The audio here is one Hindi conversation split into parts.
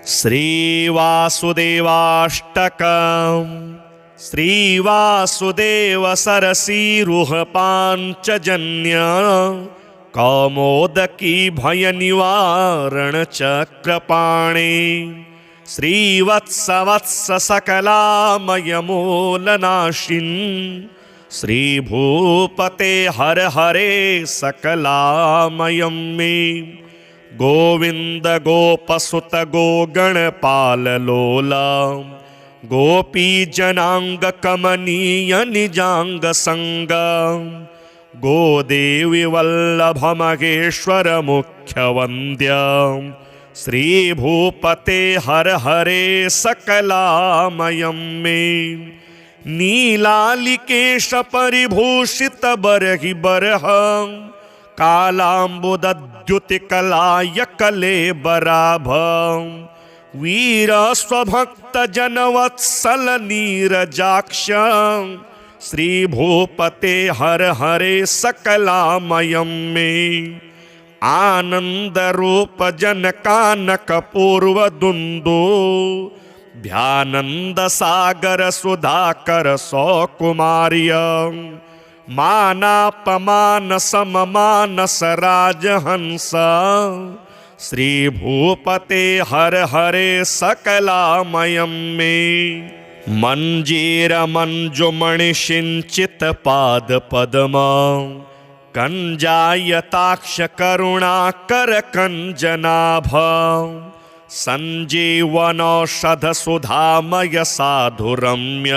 श्रीवासुदेवाष्टकम् श्रीवासुदेव सरसीरुह पांचजन्य कौमोदकी भय निवारण चक्रपाणे श्रीवत्सवत्स सकलामय मूलनाशिन् श्रीभूपते हर हरे सकलामयं मे गोविंद गोपसुत गोगणपाल लोला गोपी जनांग कमनीय निजांग संग गोदेवी वल्लभ महेश्वर मुख्य वंद्य श्रीभूपते हर हरे सकलामयं मे नीलालिकेश परिभूषित बरहि बरह कालांबुदद्युतिकलाय कलेबराभ वीर स्वभक्त जनवत्सल नीरजाक्ष श्रीभूपते हर हरे सकलामयं मे आनंद रूप जनकानक पूर्व दुंदो ध्यानंद सागर सुधाकर सौकुमार्य मानापमान सममानस राजहंस श्रीभूपते हर हरे सकलामयं मे मंजीर मंजुमणि सिंचित पाद पद्म कंजायताक्ष करुणाकर कंजनाभ संजीवनौषध सुधामय साधुरम्य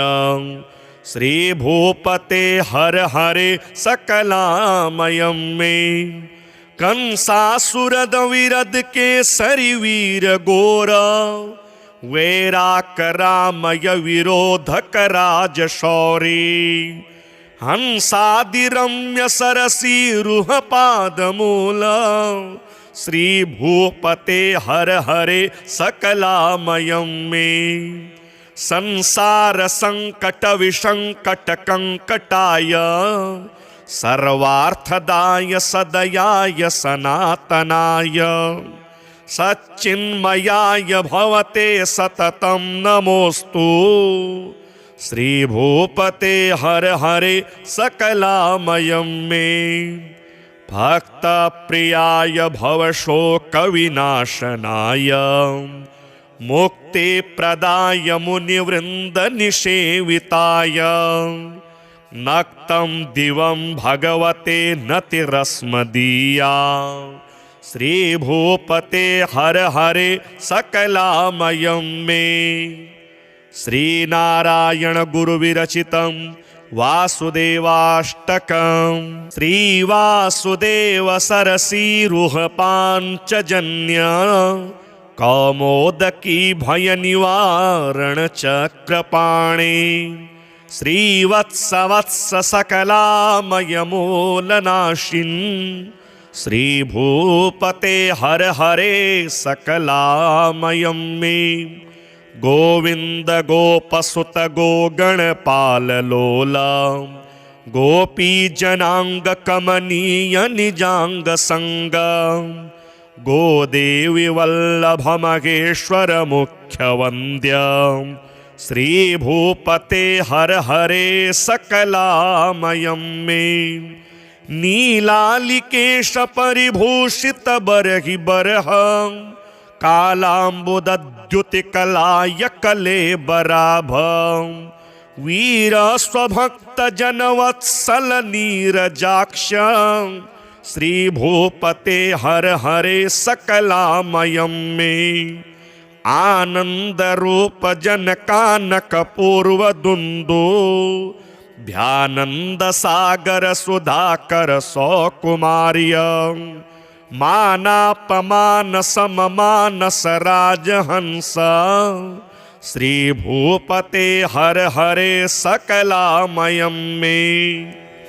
श्रीभूपते हर हरे सकलामयं मे कंसासुरद विरद केसरी वीर गोर वैराक रामय विरोधक राज शौरी हंसादिरम्य सरसीरुह पादमूल श्रीभूपते हर हरे सकलामयं मे संसार संकट विसंकट कंकटाय सर्वार्थदाय सदयाय सनातनाय सच्चिन्मयाय भवते सततं नमोस्तु श्रीभूपते हर हरे सकलामयं मे भक्त प्रियाय भवशोकविनाशनाय मुक्ति प्रदाय मुनिवृंद निषेविताय नक्तं दिवं भगवते नतिरस्मदीया श्रीभूपते हर हरे सकलामयं मे श्रीनारायण गुरुविरचितं वासुदेवाष्टकं श्रीवासुदेव सरसीरुह पांचजन्य कौमोदकी भय निवारण चक्रपाणे श्रीवत्सवत्स सकलामय मूलनाशिन् श्रीभूपते हर हरे सकलामयं मे गोविंद गोपसुत गोगणपाल लोला गोपी जनांग कमनीय निजांग संग गोदेवी वल्लभ महेश्वर मुख्य वंद्य श्रीभूपते हर हरे सकलामयं मे नीलालिकेश परिभूषित बरहि बरह कालांबुदद्युतिकलाय कलेबराभ वीर स्वभक्त जनवत्सल नीरजाक्ष श्रीभूपते हर हरे सकलामयं मे आनंद रूप जनकानक पूर्व दुंदो ध्यानंद सागर सुधाकर सौकुमार्य मानापमान सममानस राजहंस श्रीभूपते हर हरे सकलामयं मे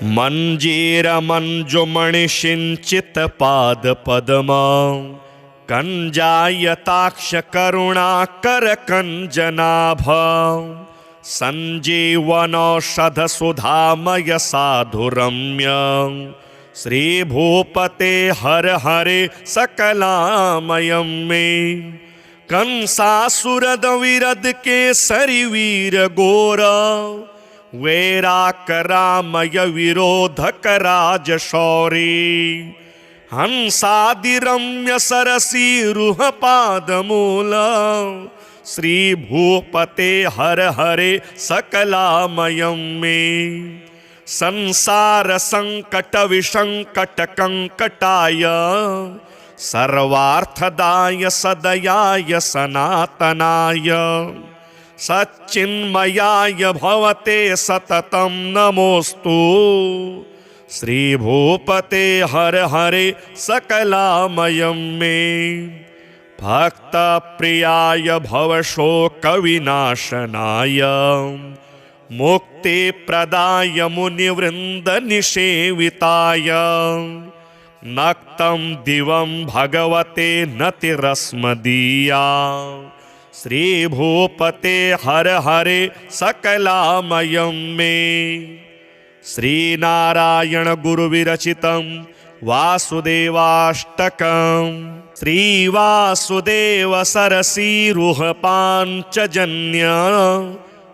मंजीर मंजुमणि सिंचित पाद पद्म कंजायताक्ष करुणाकर कंजनाभ संजीवनौषध सुधामय साधुरम्य श्रीभूपते हर हरे सकलामयं मे कंसासुरद विरद केसरी वीर गोर, वैराक रामय विरोधक राज शौरी, हंसादि रम्य सरसी रूह पादमूल, श्री भूपते हर हरे सकलामयं मे, संसार संकट विसंकट कंकटाय, सर्वार्थदाय सदयाय सनातनाय, सच्चिन्मयाय भवते सततं नमोस्तु, श्री भूपते हर हरे सकलामयं मे, भक्त प्रियाय भवशोक विनाशनाय, मुक्ति प्रदाय मुनिवृंद निषेविताय, नक्तं दिवं भगवते नतिरस्मदीया, श्री भूपते हर हरे सकलामयं मे, श्री नारायण गुरु विरचितं वासुदेवाष्टकं, श्री वासुदेव सरसी रूह पांचजन्य,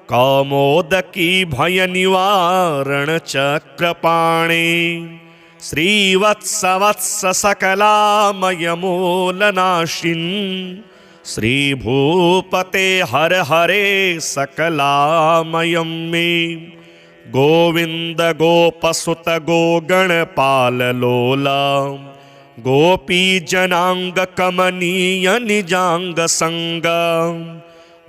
कौमोदकी भय निवारण चक्रपाणे, श्रीवत्स वत्स सकलामय मूलनाशिन्, श्री भूपते हर हरे सकलामयं मे, गोविंद गोपसुत गोगणपाल लोला, गोपी जनांग कमनीय निजांग संग,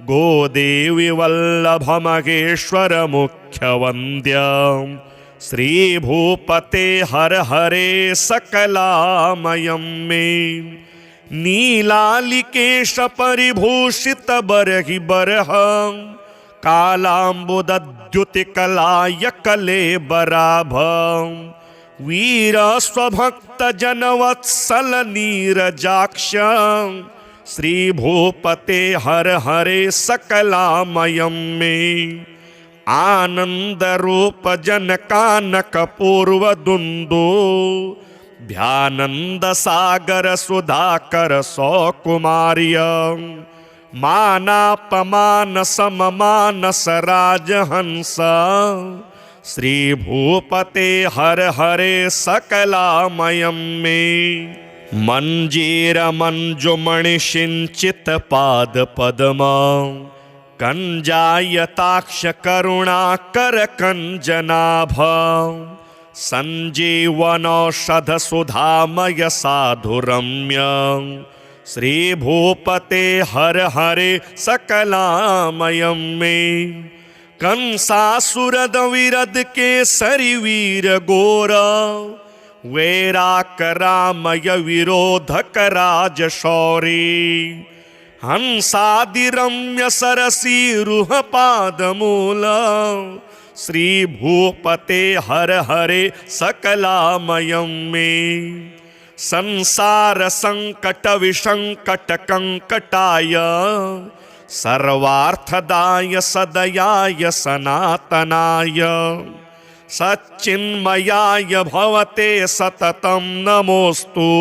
गोदेवी वल्लभ महेश्वर मुख्य वंद्य, श्री भूपते हर हरे सकलामयं मे, नीलालिकेश परिभूषित बरहि बरह, कालाम्बुदद्युतिकलाय कलेबराभ, वीर स्वभक्त जनवत्सल नीरजाक्ष, श्री भूपते हर हरे सकलामयं मे, आनंद रूप जनकानक पूर्व दुंदु, ध्यानंद सागर सुधाकर सौकुमार्य, मानापमान सममानस राजहंस, श्री भूपते हर हरे सकलामयं मे, मंजीर मंजुमणि सिंचित पाद पद्मा, कंजायताक्ष करुणाकर कंजनाभ, संजीवनौषध सुधामय साधुरम्य, श्री भूपते हर हरे सकलामयं मे, कंसासुरद विरद केसरी वीर गोर, वैराक रामय विरोधक राज शौरी, हंसादि रम्य सरसी रूह पादमूल, श्री भूपते हर हरे सकलामयं मे, संसार संकट विसंकट कंकटाय, सर्वार्थदाय सदयाय सनातनाय, सच्चिन्मयाय भवते सततं नमोस्तु,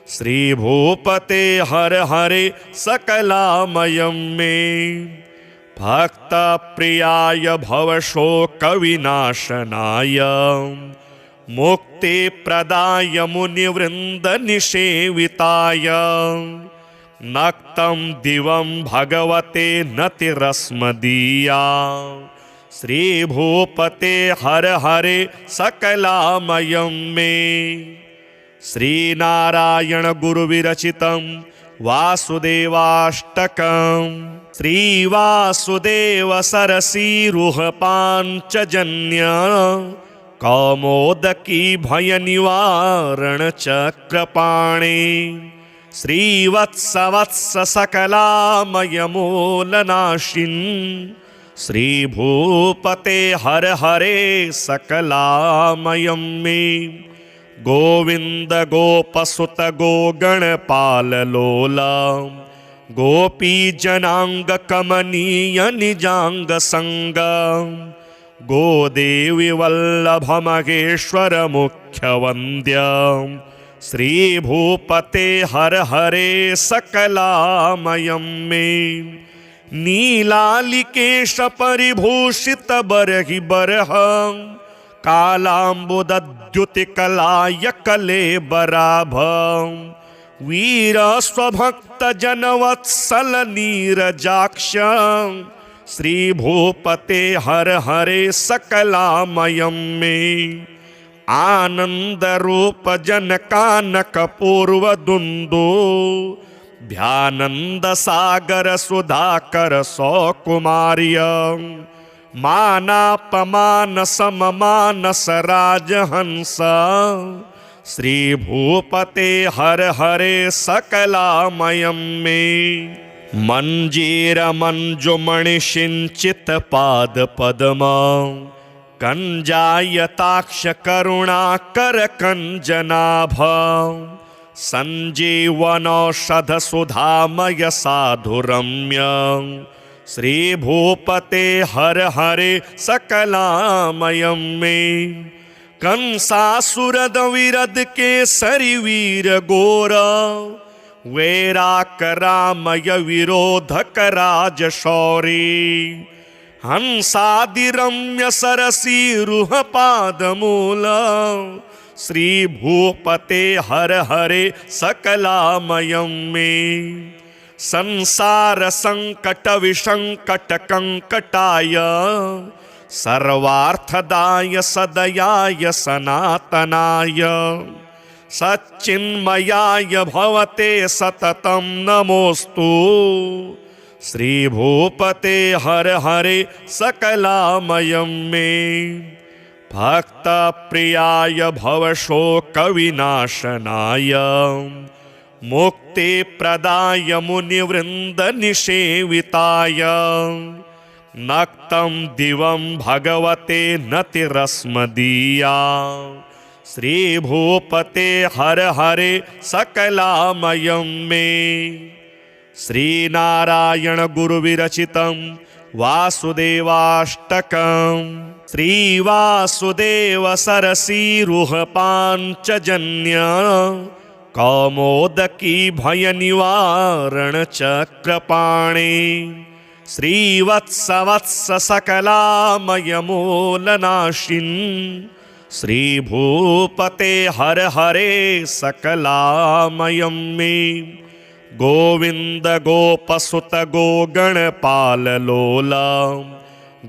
श्री भूपते हर हरे सकलामयं मे, भक्त प्रियाय भवशोक विनाशनाय, मुक्ति प्रदाय मुनिवृंद निषेविताय, नक्तं दिवं भगवते नतिरस्मदीया, श्री भूपते हर हरे सकलामयं मे, श्री नारायण गुरु विरचितं वासुदेवाष्टकं, श्री वासुदेव सरसी रूह पांचजन्य, कौमोदकी भय निवारण चक्रपाणे, श्रीवत्स वत्स सकलामय मूलनाशिन्, श्री भूपते हर हरे सकलामयं मे, गोविंद गोपसुत गोगणपाल लोला, गोपी जनांग कमनीय निजांग संग, गोदेवी वल्लभ महेश्वर मुख्य वंद्य, श्रीभूपते हर हरे सकलामयं मे नीलालिकेश परिभूषित बरहि बरह कालाम्बुदद्युतिकलाय कलेबराभ वीर स्वभक्त जनवत्सल नीरजाक्ष श्रीभूपते हर हरे सकलामयं मे आनंद रूप जनकानक पूर्व दुंदो ध्यानंद सागर सुधाकर सौकुमार्य मानापमान सममानस राजहंस श्रीभूपते हर हरे सकलामयं मे मंजीर मंजुमणि सिंचित पाद पद्मा कंजायताक्ष करुणाकर कंजनाभ संजीवनौषध सुधामय साधुरम्य श्रीभूपते हर हरे सकलामयं मे कंसासुरद विरद केसरी वीर गोर वैराकरामय विरोधक राज शौरी हंसादिरम्य सरसी रुह पादमूल श्रीभूपते हर हरे सकलामयं मे संसार संकट विसंकट कंकटाय सर्वार्थदाय सदयाय सनातनाय सच्चिन्मयाय भवते सततं नमोस्तु श्रीभूपते हर हरे सकलामयं मे भक्त प्रियाय भवशोकविनाशनाय मुक्ति प्रदाय मुनिवृंद निषेविताय नक्तं दिवं भगवते नतिरस्मदीया श्रीभूपते हर हरे सकलामयं मे श्रीनारायण गुरुविरचितं वासुदेवाष्टकं श्रीवासुदेव सरसीरुह पांचजन्य कौमोदकी भय निवारण चक्रपाणे श्रीवत्सवत्स सकलामय मूलनाशिन् श्रीभूपते हर हरे सकलामयं मे गोविंद गोपसुत गोगणपाल लोला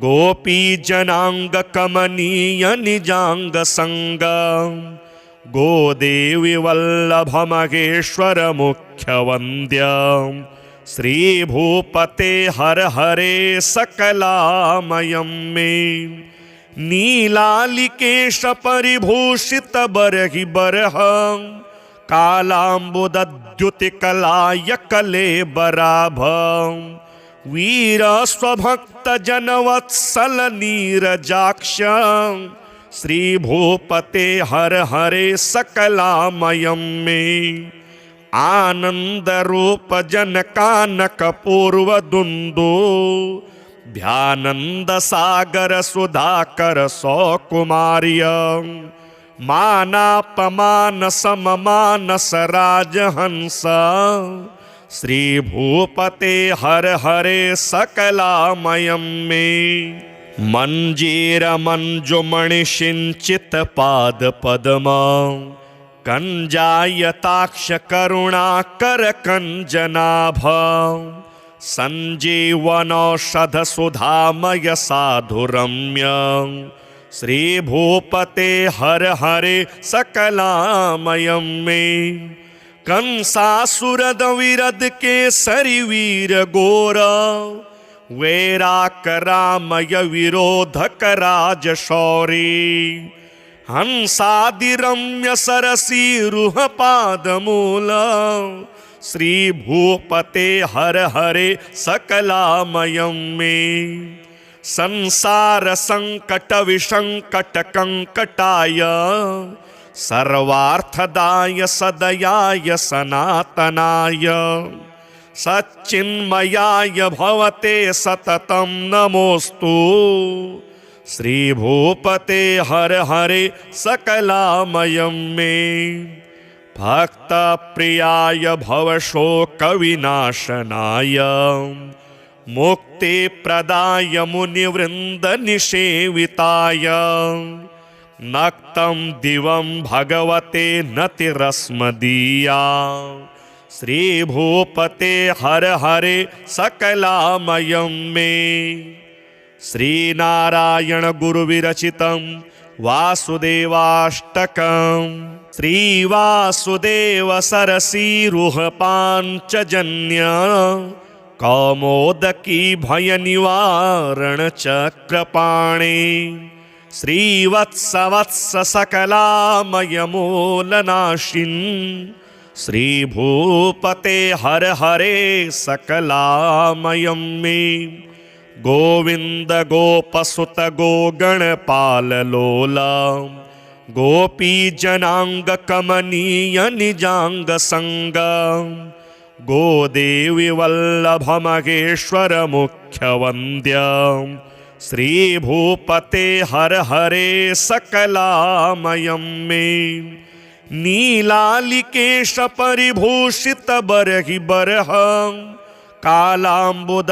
गोपी जनांग कमनीय निजांग संग गोदेवी वल्लभ महेश्वर मुख्य वंद्य श्रीभूपते हर हरे सकलामयं मे नीलालिकेश परिभूषित बरहि बरह कालाम्बुदद्युतिकलाय कलेबराभ वीर स्वभक्त जनवत्सल नीरजाक्ष श्रीभूपते हर हरे सकलामयं मे आनंद रूप जनकानक पूर्व दुंदो ध्यानंद सागर सुधाकर सौकुमार्य मानापमान सममानस राजहंस श्रीभूपते हर हरे सकलामयं मे मंजीर मंजुमणि सिंचित पाद पद्मा कंजायताक्ष करुणाकर कंजनाभ संजीवनौषध सुधामय साधुरम्य श्रीभूपते हर हरे सकलामयं मे कंसासुरद विरद केसरी वीर गोर वैराकरामय विरोधक राज शौरी हंसादिरम्य सरसी रुह पादमूल श्रीभूपते हर हरे सकलामयं मे संसार संकट विसंकट कंकटाय सर्वार्थदाय सदयाय सनातनाय सच्चिन्मयाय भवते सततं नमोस्तु श्रीभूपते हर हरे सकलामयं मे भक्त प्रियाय भवशोकविनाशनाय मुक्ति प्रदाय मुनिवृंद निषेविताय नक्तं दिवं भगवते नतिरस्मदीया श्रीभूपते हर हरे सकलामयं मे। श्रीनारायण गुरुविरचितं वासुदेवाष्टकं श्रीवासुदेव सरसीरुह पाञ्चजन्य कौमोदकी भय निवारण चक्रपाणे श्रीवत्सवत्स सकलामय मूलनाशिन् श्रीभूपते हर हरे सकलामयं मे। गोविंद गोपसुत गोगणपाल लोला गोपी जनांग कमनीय निजांग संग गोदेवी वल्लभ महेश्वर मुख्य वंद्य श्रीभूपते हर हरे सकलामयं मे। नीलालिकेश परिभूषित बरहि बरह कालाम्बुदद्युतिकलाय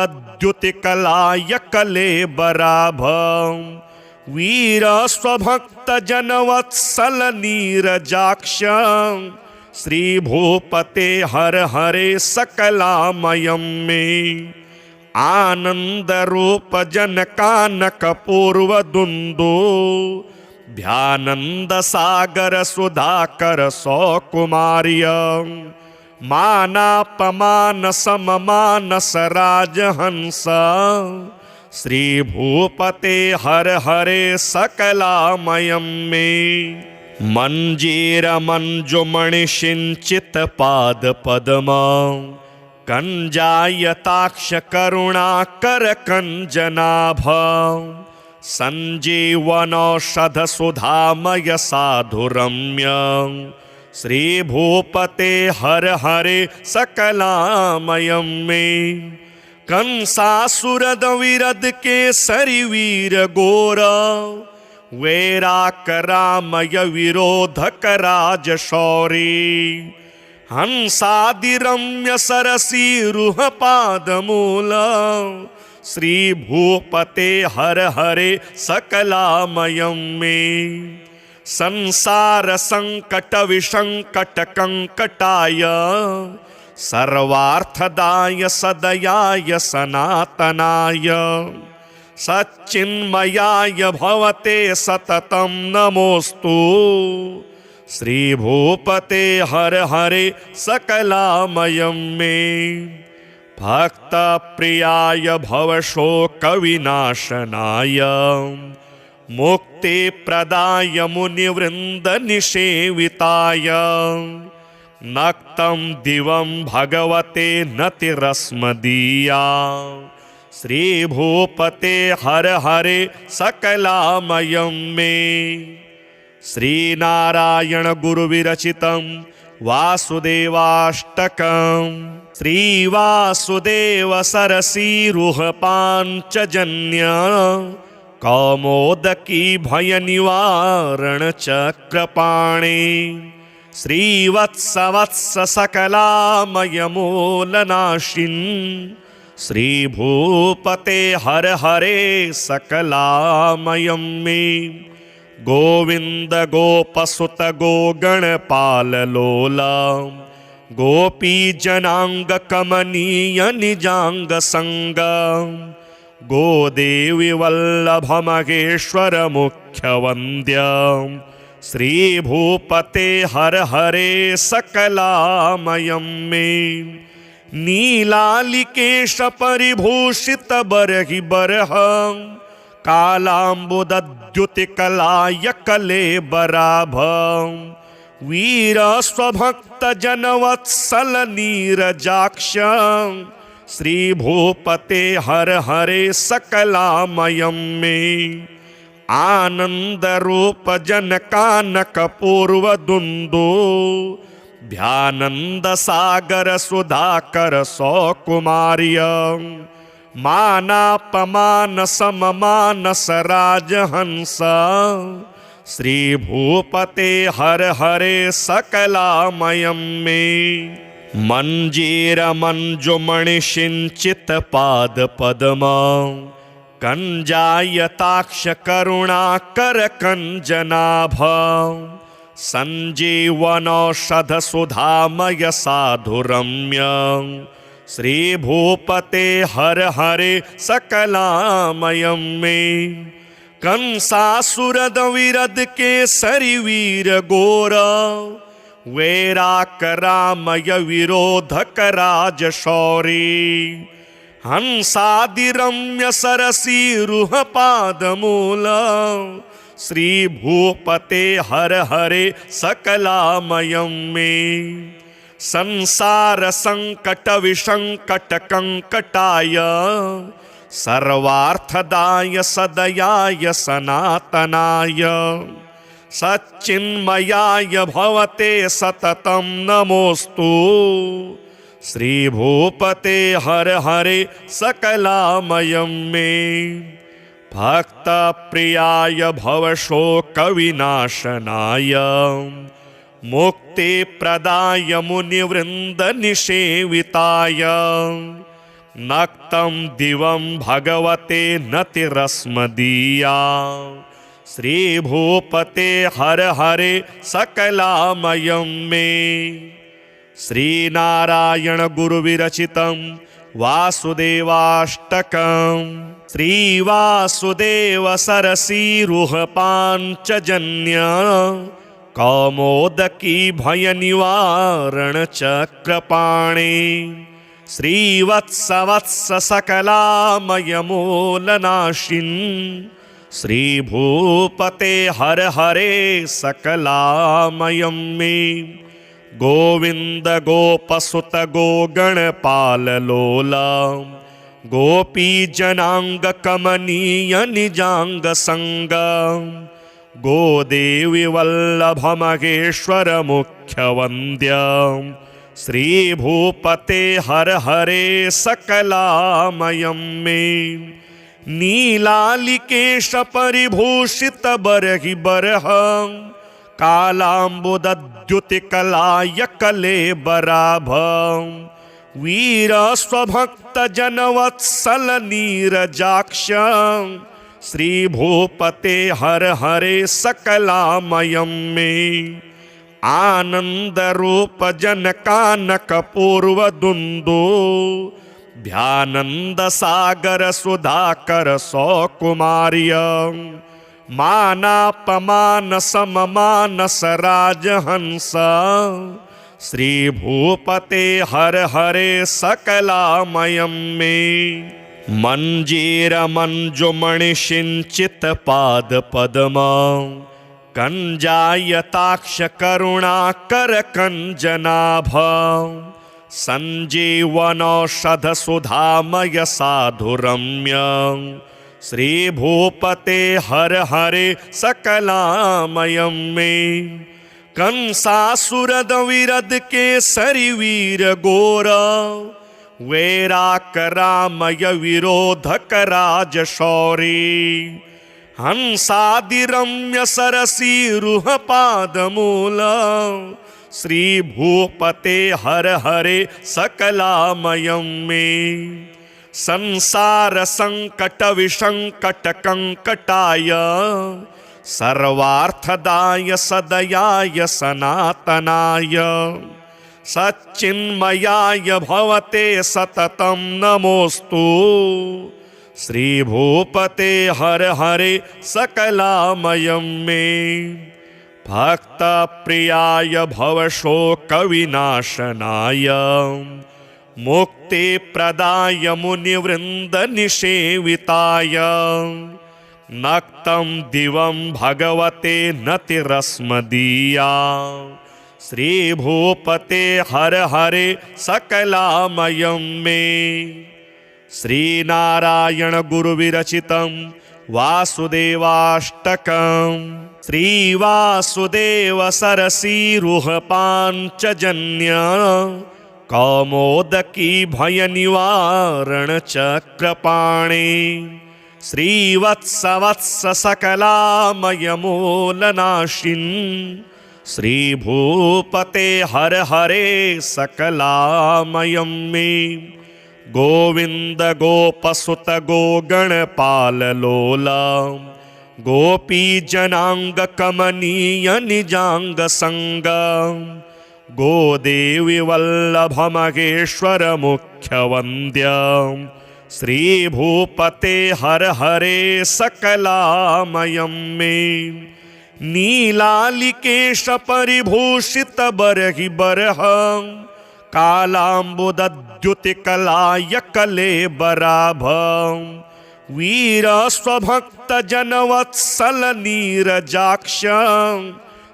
कलेबराभ वीर स्वभक्त जनवत्सल नीरजाक्ष श्रीभूपते हर हरे सकलामयं मे। आनंद रूप जनकानक पूर्व दुंदो ध्यानंद सागर सुधाकर सौकुमार्य मानापमान सममानस राजहंस श्रीभूपते हर हरे सकलामयं मे। मंजीर मंजुमणिषिंचित पाद पद्मा कंजायताक्ष करुणाकर कंजनाभ संजीवनौषध सुधामय साधुरम्य श्रीभूपते हर हरे सकलामयं मे। कंसासुरद विरद केसरी वीर गोर वैराक रामय विरोधक राज शौरी हंसादिरम्य सरसीरुह पादमूल श्रीभूपते हर हरे सकलामयं मे। संसार संकट विसंकट कंकटाय सर्वार्थदाय सदयाय सनातनाय सच्चिन्मयाय भवते सततं नमोस्तु श्रीभूपते हर हरे सकलामयं मे। भक्त प्रियाय भवशोकविनाशनाय मुक्ति प्रदाय मुनिवृंद निषेविताय नक्तं दिवं भगवते नतिरस्मदीया श्रीभूपते हर हरे सकलामयं मे। श्रीनारायण गुरुविरचितं वासुदेवाष्टकं श्रीवासुदेव सरसीरुह पाञ्चजन्य कौमोदकी भय निवारण चक्रपाणे श्रीवत्सवत्स सकलामय मूलनाशिन् श्रीभूपते हर हरे सकलामयं मे। गोविंद गोपसुत गोगणपाल लोला गोपी जनांग कमनीय निजांग संग गोदेवी वल्लभ महेश्वर मुख्य वंद्य श्रीभूपते हर हरे सकलामयं मे। नीलालिकेश परिभूषित बरहि बरह कालाम्बुदद्युतिकलाय कलेबराभ वीर स्वभक्त जनवत्सल नीरजाक्ष श्रीभूपते हर हरे सकलामयं मे। आनंद रूप जनकानक पूर्व दुंदो ध्यानंद सागर सुधाकर सौकुमार्य मानापमान सममानस राजहंस श्री भूपते हर हरे सकलामयं मे मंजीर मंजुमणि सिंचित पाद पद्मा कंजायताक्ष करुणाकर कंजनाभ संजीवनौषध सुधामय साधुरम्य श्री भूपते हर हरे सकलामयं मे कंसासुरद विरद केसरी वीर गोर वैराक रामय विरोधक राज शौरी हंसादिरम्य सरसी रुह पादमूल श्री भूपते हर हरे सकलामयं मे संसार संकट विसंकट कंकटाय सर्वार्थदाय सदयाय सनातनाय सच्चिन्मयाय भवते सततं नमोस्तु श्री भूपते हर हरे सकलामयं मे भक्त प्रियाय भवशोकविनाशनाय मुक्ति प्रदाय मुनिवृंद निषेविताय नक्तं दिवं भगवते नतिरस्मदीया श्री भूपते हर हरे सकलामयं मे श्री नारायण गुरु विरचितं वासुदेवाष्टकं श्री वासुदेव सरसी रुह पांचजन्य कौमोदकी भय निवारण चक्रपाणे श्रीवत्स वत्स सकलामय मूलनाशिन श्री भूपते हर हरे सकलामयं मे गोविंद गोपसुत गोगणपाल लोला गोपी जनांग कमनीय निजांग संग गोदेवी वल्लभ महेश्वर मुख्य वंद्य श्री भूपते हर हरे सकलामयं मे नीलालिकेश परिभूषित बरहि बरह कालाम्बुदद्युतिकलाय कलेबराभ वीर स्वभक्त जनवत्सल नीरजाक्ष श्री भूपते हर हरे सकलामयं मे आनंद रूप जनकानक पूर्व दुंदु ध्यानंद सागर सुधाकर सौकुमार्य मानापमान सममानस राजहंस श्री भूपते हर हरे सकलामयं मे मंजीर मंजुमणि सिंचित पाद पद्मा कंजायताक्ष करुणाकर कंजनाभ संजीवनौषध सुधामय साधुरम्य श्री भूपते हर हरे सकलामयं मे कंसासुरद विरद केसरी वीर गोर वैराक रामय विरोधक राज शौरी हंसादिरम्य सरसी रुह पादमूल श्री भूपते हर हरे सकलामयं मे संसार संकट विसंकट कंकटाय सर्वार्थदाय सदयाय सनातनाय सच्चिन्मयाय भवते सततं नमोस्तु श्री भूपते हर हरे सकलामयं मे भक्त प्रियाय भवशोकविनाशनाय मुक्ति प्रदाय मुनिवृंद निषेविताय नक्तं दिवं भगवते नतिरस्मदीया श्री भूपते हर हरे सकलामयं मे श्री नारायण गुरु विरचितं वासुदेवाष्टकं श्री वासुदेव सरसी रुह पांचजन्य कौमोदकी भय निवारण चक्रपाणे श्रीवत्सवत्स सकलामयमूलनाशिन् श्रीभूपते हर हरे सकलामयं मे गोविंद गोपसुत गोगणपाल लोला गोपी जनांग कमनीय निजांग संग गोदेवी वल्लभ महेश्वर मुख्य वंद्य श्रीभूपते हर हरे सकलामयं मे नीलालिकेश परिभूषित बरहि बरह कालाम्बुदद्युतिकलाय कलेबराभ वीर स्वभक्त जनवत्सल नीरजाक्ष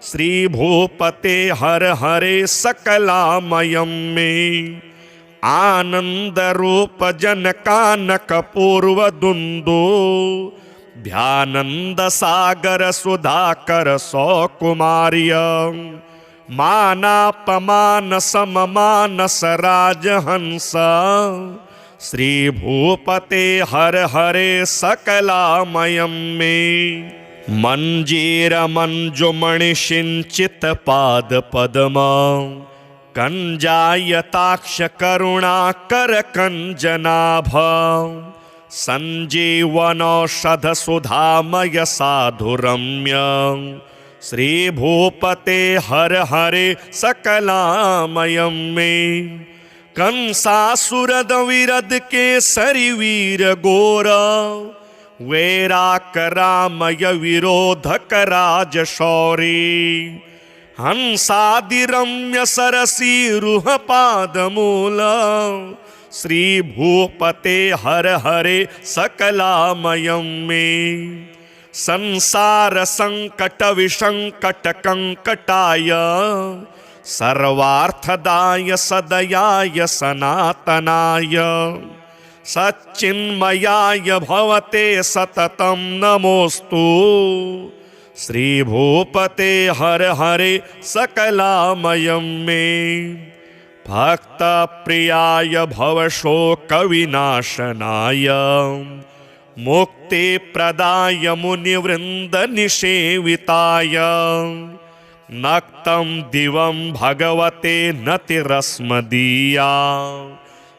श्रीभूपते हर हरे सकलामयं मे आनंद रूप जनकानक पूर्व दुंदो ध्यानंद सागर सुधाकर सौकुमार्य मानापमान सममानस राजहंस श्रीभूपते हर हरे सकलामयं मे मंजीर मंजुमणि सिंचित पाद पद्मा कंजायताक्ष करुणाकर कंजनाभ संजीवनौषध सुधामय साधुरम्य श्रीभूपते हर हरे सकलामयं मे कंसासुरद विरद केसरी वीर गोर वैराक रामय विरोधक राज शौरी हंसादिरम्य सरसी रुह पादमूल श्रीभूपते हर हरे सकलामयं मे संसार संकट विसंकट कंकटाय सर्वार्थदाय सदयाय सनातनाय सच्चिन्मयाय भवते सततं नमोस्तु श्रीभूपते हर हरे सकलामयं मे भक्त प्रियाय भवशोकविनाशनाय मुक्ति प्रदाय मुनिवृंद निषेविताय नक्तं दिवं भगवते नतिरस्मदीया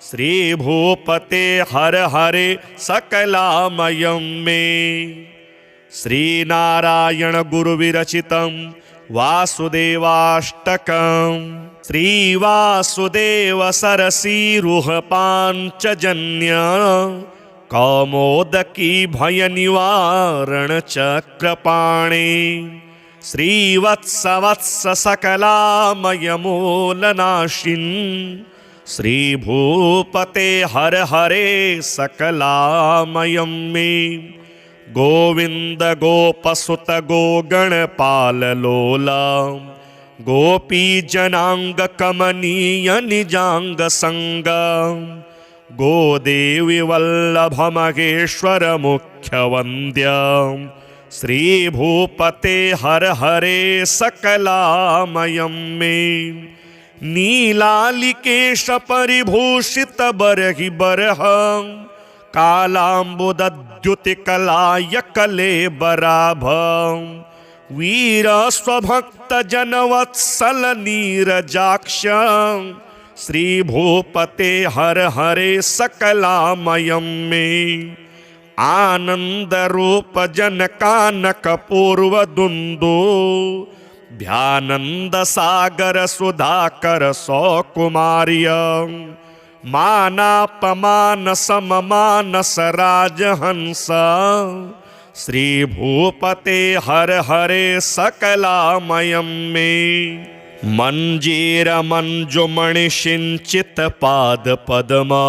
श्रीभूपते हर हरे सकलामयं मे श्रीनारायण गुरुविरचितं वासुदेवाष्टकं श्रीवासुदेव सरसीरुह पांचजन्य कौमोदकी भय निवारण चक्रपाणे श्रीवत्सवत्स सकलामयमूलनाशिन् श्रीभूपते हर हरे सकलामयं मे गोविंद गोपसुत गोगणपाल लोला गोपी जनांग कमनीय निजांग संग गोदेवी वल्लभ महेश्वर मुख्य वंद्य श्रीभूपते हर हरे सकलामयं मे नीलालिकेश परिभूषित बरहि बरह कालाम्बुदद्युतिकलाय कलेबराभ वीर स्वभक्त जनवत्सल नीरजाक्ष श्रीभूपते हर हरे सकलामयं मे आनंद रूप जनकानक पूर्व दुंदो ध्यानंद सागर सुधाकर सौकुमार्य मानापमान सममानस राजहंस श्रीभूपते हर हरे सकलामयं मे मंजीर मंजुमणि सिंचित पाद पद्मा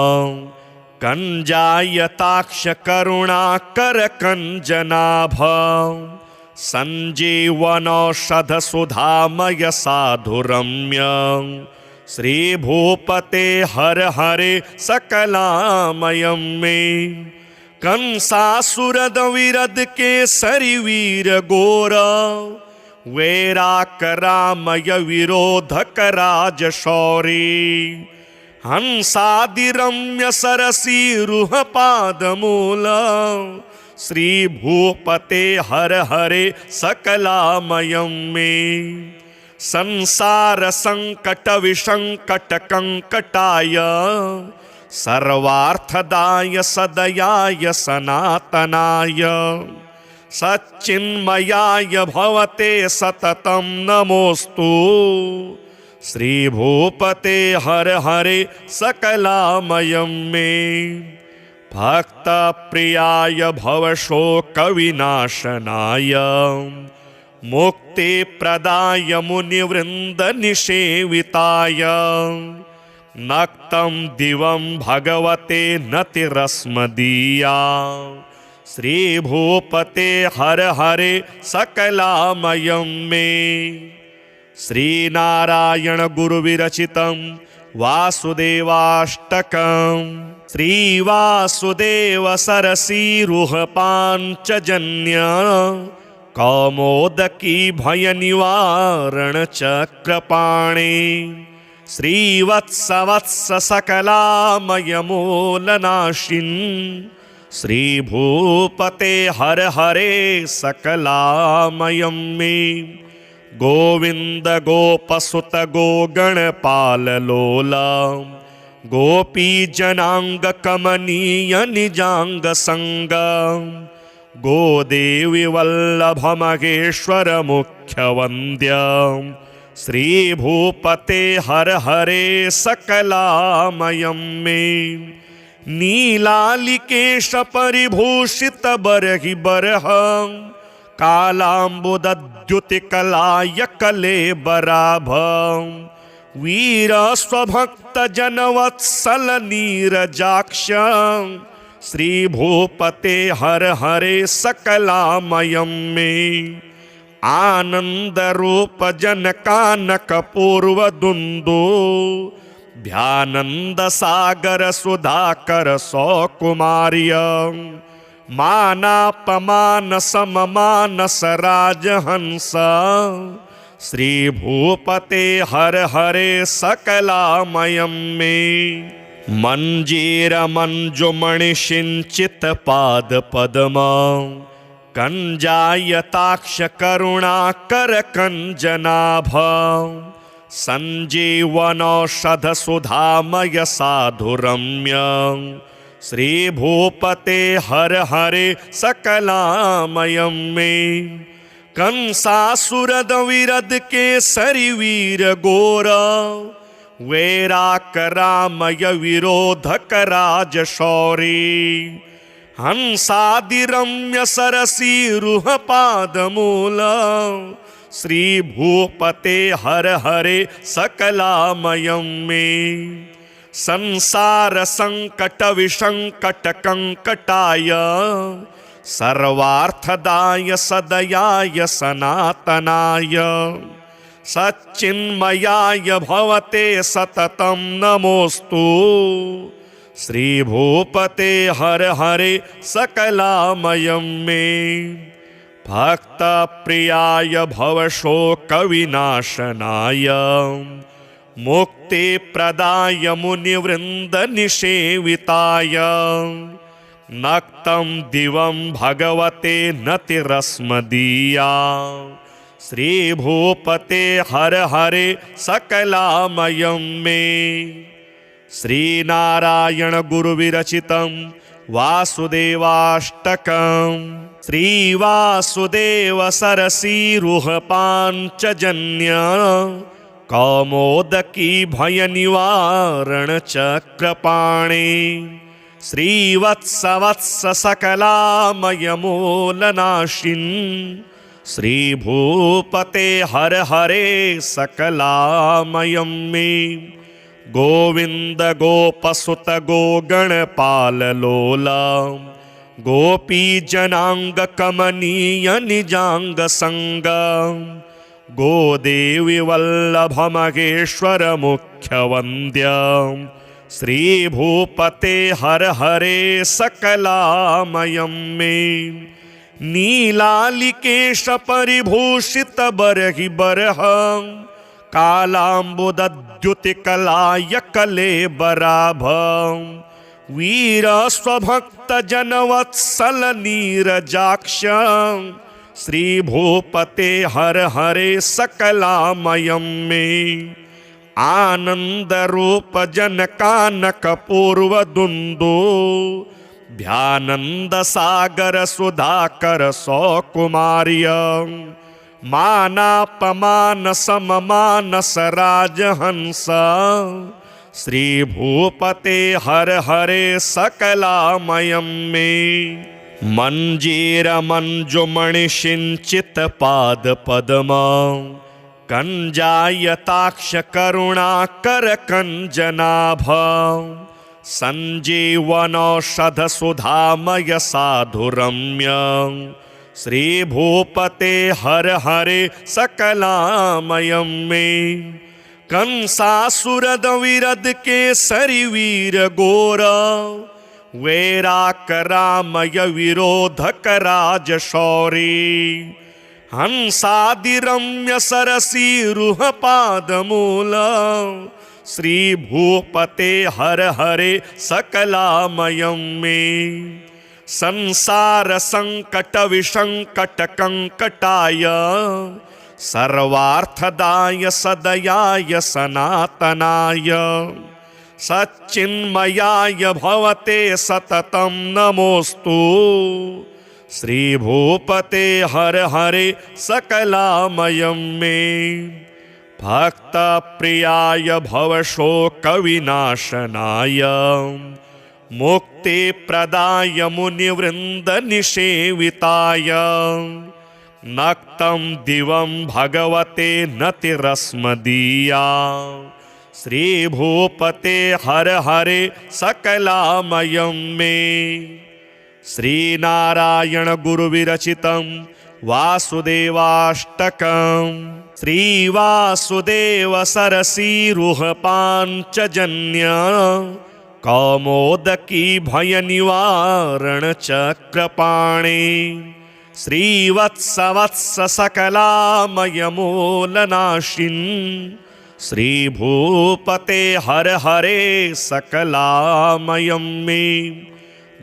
कंजायताक्ष करुणाकर कंजनाभ संजीवनौषध सुधामय साधुरम्य श्रीभूपते हर हरे सकलामयं मे कंसासुरद विरद केसरी वीर गोर वैराक रामय विरोधक राज शौरी हंसादिरम्य सरसी रुह पादमूल श्री भूपते हर हरे सकलामयं मे संसार संकट विसंकट कंकटाय सर्वार्थदाय सदयाय सनातनाय सच्चिन्मयाय भवते सततं नमोस्तु श्री भूपते हर हरे सकलामयं मे भक्त प्रियाय भवशोकविनाशनाय मुक्ति प्रदाय मुनिवृंद निषेविताय नक्तं दिवं भगवते नतिरस्मदीया श्री भूपते हर हरे सकलामयं मे श्री नारायण गुरु विरचितं वासुदेवाष्टकं श्री वासुदेव सरसीरुह पांचजन्य कौमोदकी भय निवारण चक्रपाणे श्रीवत्सवत्स सकलामय मूलनाशिन श्री भूपते हर हरे सकलामयं मे गोविंद गोपसुत गोगणपाल लोला गोपी जनांग कमनीय निजांग संग गोदेवी वल्लभ महेश्वर मुख्य वंद्य श्री भूपते हर हरे सकलामयं मे नीलालिकेश परिभूषित बरहि बरह कालाम्बुदद्युतिकलाय कलेबराभ वीर स्वभक्त जनवत्सल नीरजाक्ष श्री भूपते हर हरे सकलामयं मे आनंद रूप जनकानक पूर्व दुंदु ध्यानंद सागर सुधाकर सौकुमार्य मानापमान सममानस राजहंस श्री भूपते हर हरे सकलामयं मे मंजीर मंजुमणि सिंचित पाद पद्मा कंजायताक्ष करुणाकर कंजनाभ संजीवनौषध सुधामय साधुरम्य श्री भूपते हर हरे सकलामयं मे कंसासुरद विरद केसरी वीर गोर वैराक रामय विरोधक राज शौरी हंसादिरम्य सरसीरुह पादमूल श्री भूपते हर हरे सकलामयं मे संसार संकट विसंकट कंकटाय सर्वार्थदाय सदयाय सनातनाय सच्चिन्मयाय भवते सततं नमोस्तु श्री भूपते हर हरे सकलामयं मे भक्त प्रियाय भवशोकविनाशनाय मुक्ति प्रदाय मुनिवृंद निषेविताय नक्तं दिवं भगवते नतिरस्मदीया श्री भूपते हर हरे सकलामयं मे श्री नारायण गुरु विरचितं वासुदेवाष्टकं श्री वासुदेव सरसीरुह पांचजन्य कौमोदकी भय निवारण चक्रपाणे श्रीवत्सवत्स सकलामय मूलनाशिन श्री भूपते हर हरे सकलामयं मे गोविंद गोपसुत गोगणपाल लोला गोपी जनांग कमनीय निजांग संग गोदेवी वल्लभ महेश्वर मुख्य वंद्य श्री भूपते हर हरे सकलामयं मे नीलालिकेश परिभूषित बरहि बरह कालाम्बुदद्युतिकलाय कलेबराभ वीर स्वभक्त जनवत्सल नीरजाक्ष श्री भूपते हर हरे सकलामयं मे आनंद रूप जनकानक पूर्व दुंदो ध्यानंद सागर सुधाकर सौकुमार्य मानापमान सममानस राजहंस श्री भूपते हर हरे सकलामयं मे मंजीर मंजुमणि सिंचित पाद पद्म कंजायताक्ष करुणाकर कंजनाभ संजीवनौषध सुधामय साधुरम्य श्री भूपते हर हरे सकलामयं मे कंसासुरद विरद केसरी वीर गोर वैराक रामय विरोधक राज शौरी हंसादिरम्य सरसी रूह पादमूल श्री भूपते हर हरे सकलामयं मे संसार संकट विसंकट कंकटाय सर्वार्थदाय सदयाय सनातनाय सच्चिन्मयाय भवते सततं नमोस्तु श्री भूपते हर हरे सकलामयं मे भक्त प्रियाय भवशोक विनाशनाय मुक्ति प्रदाय मुनिवृंद निषेविताय नक्तं दिवं भगवते नतिरस्मदीया श्री भूपते हर हरे सकलामयं मे श्री नारायण गुरु विरचितं वासुदेवाष्टकं श्री वासुदेव सरसी रूह पांचजन्य कौमोदकी भय निवारण चक्रपाणे श्रीवत्स वत्स सकलामय मूलनाशिन श्री भूपते हर हरे सकलामयं मे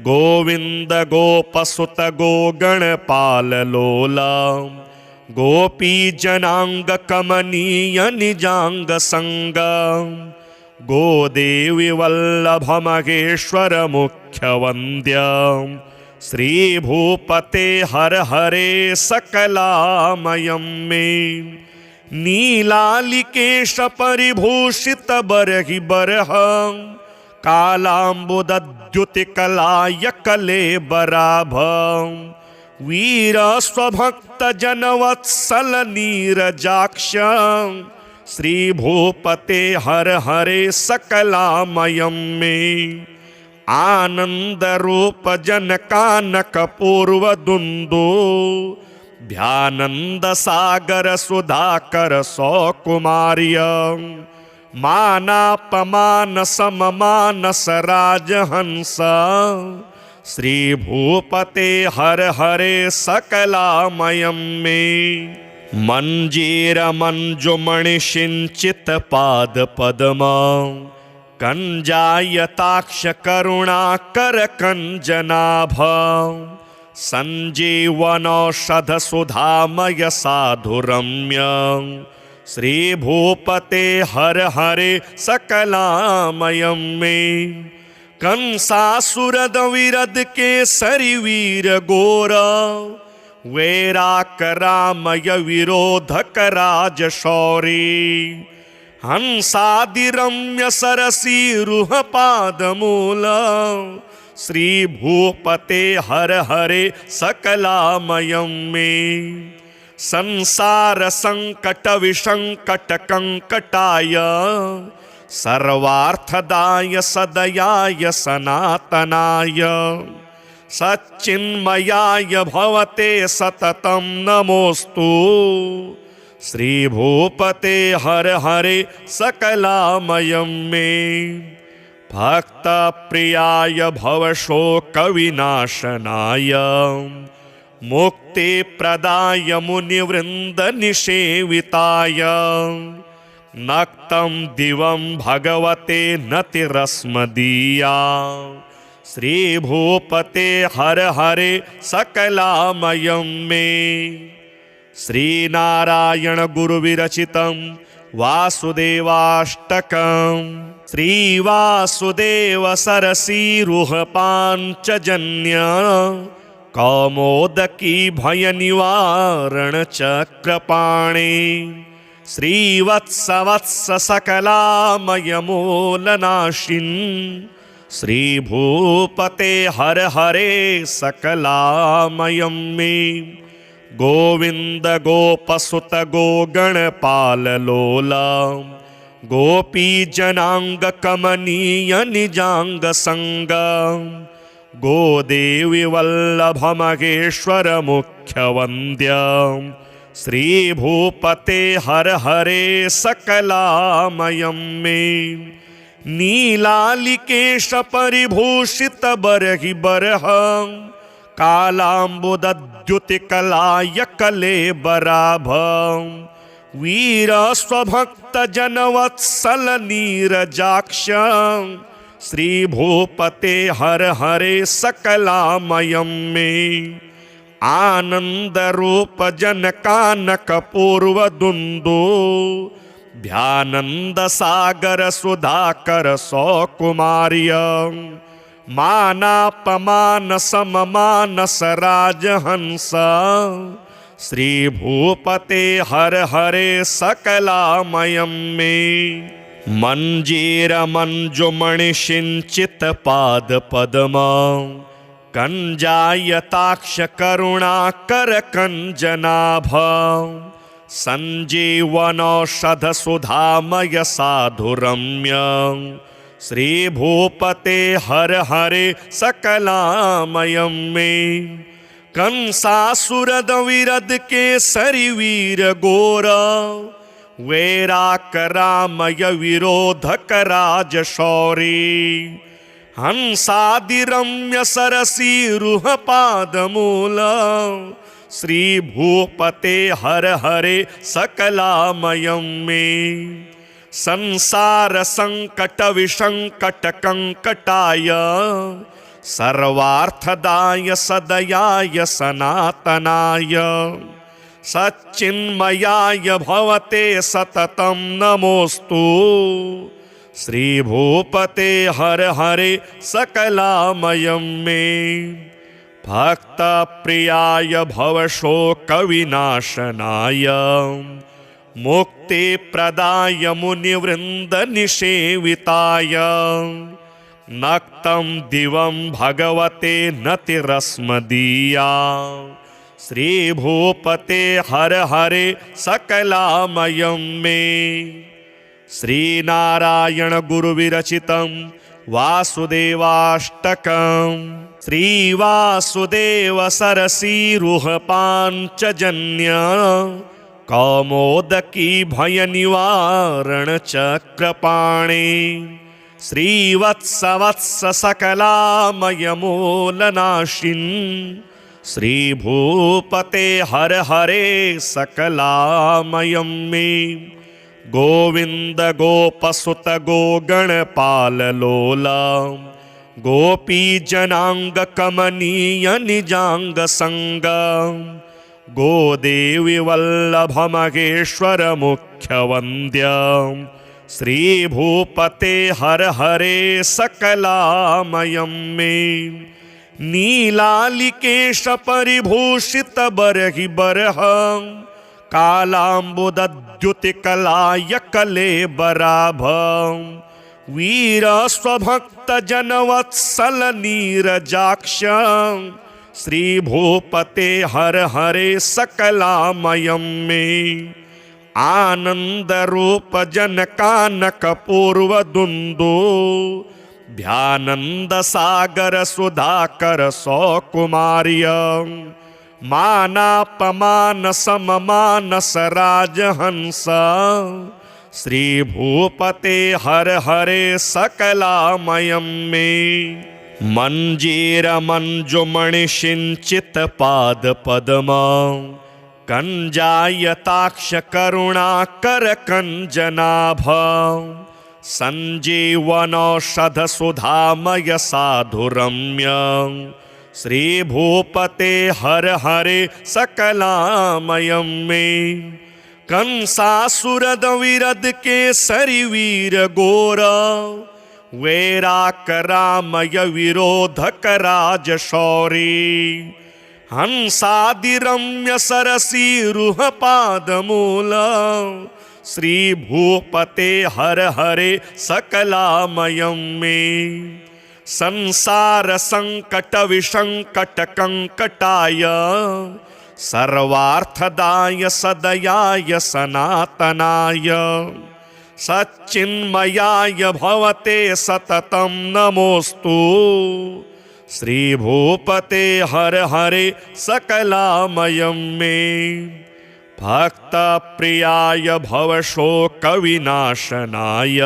गोविंद गोपसुत गोगणपाल लोला गोपी जनांग कमनीय निजांग संग गोदेवी वल्लभ महेश्वर मुख्य वंद्य श्री भूपते हर हरे सकलामयं मे नीलालिकेश परिभूषित बरहि बरह कालांबुद्युति कलाय कलेबराभ वीर स्वभक्त जनवत्सल नीरजाक्ष श्री भूपते हर हरे सकलामयं मे आनंद रूप जनकानक पूर्व दुंदो ध्यानंद सागर सुधाकर सौकुमार्य मानापमान सममानस राजहंस श्री भूपते हर हरे सकलामयं मे मंजीर मंजुमणि सिंचित पाद पद्म कंजायताक्ष करुणाकर कंजनाभ संजीवनौषध सुधामय साधुरम्य श्री भूपते हर हरे सकलामयं मे कंसासुरद विरद केसरी वीर गोर वैराक रामय विरोधक राज शौरी हंसादिरम्य सरसी रूह पादमूल श्री भूपते हर हरे सकलामयं मे संसार संकट विसंकट कंकटाय सर्वार्थदाय सदयाय सनातनाय सच्चिन्मयाय भवते सततं नमोस्तु श्री भूपते हर हरे सकलामयं मे भक्त प्रियाय भवशोक विनाशनाय मुक्ति प्रदाय मुनिवृंद निषेविताय नक्तं दिवं भगवते नतिरस्मदीया श्री भूपते हर हरे सकलामयं मे। श्री नारायण गुरु विरचितं वासुदेवाष्टकं। श्री वासुदेव सरसीरुह पांचजन्य कौमोदकी भय निवारण चक्रपाणे। श्रीवत्स वत्स सकलामय मूलनाशिन् श्री भूपते हर हरे सकलामयं मे। गोविंद गोपसुत गोगणपाल लोला गोपी जनांग कमनीय निजांग संग। गोदेवी वल्लभ महेश्वर मुख्य वंद्य श्री भूपते हर हरे सकलामयं मे। नीलालिकेश परिभूषित बरहि बरह कालाम्बुदद्युतिकलाय कलेबराभ। वीर स्वभक्त जनवत्सल नीरजाक्ष श्री भूपते हर हरे सकलामयं मे। आनंद रूप जनकानक पूर्व दुंदु ध्यानंद सागर सुधाकर सौकुमार्य। मानापमान सममानस राजहंस श्री भूपते हर हरे सकलामयं मे। मंजीर मंजुमणि सिंचित पाद पद्मा कंजायताक्ष करुणाकर कंजनाभ। संजीवनौषध सुधामय साधुरम्य श्री भूपते हर हरे सकलामयं मे। कंसासुरद विरद केसरी वीर गोर वैराक रामय विरोधक राज शौरी। हंसादिरम्य सरसी रुह पादमूल श्री भूपते हर हरे सकलामयं मे। संसार संकट विसंकट कंकटाय सर्वार्थदाय सदयाय सनातनाय सच्चिन्मयाय भवते सततं नमोस्तु। श्री भूपते हर हरे सकलामयं मे। भक्त प्रियाय भवशोक विनाशनाय मुक्ति प्रदाय मुनिवृंद निषेविताय नक्तं दिवं भगवते नतिरस्मदीया। श्री भूपते हर हरे सकलामयं मे। श्री नारायण गुरु विरचितं वासुदेवाष्टकं। श्री वासुदेव सरसीरुह पांचजन्य कौमोदकी भय निवारण चक्रपाणे। श्रीवत्स वत्स सकलामय मूलनाशिन् श्री भूपते हर हरे सकलामयं मे। गोविंद गोपसुत गोगणपाल लोला गोपी जनांग कमनीय निजांग संग। गोदेवी वल्लभ महेश्वर मुख्य वंद्य श्री भूपते हर हरे सकलामयं मे। नीलालिकेश परिभूषित बरहि बरह कालाम्बुदद्युतिकलाय कलेबराभ। वीर स्वभक्त जनवत्सल नीरजाक्ष श्री भूपते हर हरे सकलामयं मे। आनंद रूप जनकानक पूर्व दुंदु ध्यानंद सागर सुधाकर सौकुमार्य। मानापमान सममानस राजहंस श्री भूपते हर हरे सकलामयं मे। मंजीर मंजुमणि सिंचित पाद पद्मा कंजायताक्ष करुणाकर कंजनाभ। संजीवनौषधसुधामय साधुरम्य श्रीभूपते हर हरे सकलामयं मे कंसासुरद विरद केसरी वीर गोर वैराकरामय विरोधक राज शौरी हंसादिरम्य सरसी रूह पादमूल श्रीभूपते हर हरे सकलामयं मे संसार संकट विसंकट कंकटाय सर्वार्थदाय सदयाय सनातनाय सच्चिन्मयाय भवते सततं नमोस्तु श्रीभूपते हर हरे सकलामयं मे भक्तप्रियाय भवशोकविनाशनाय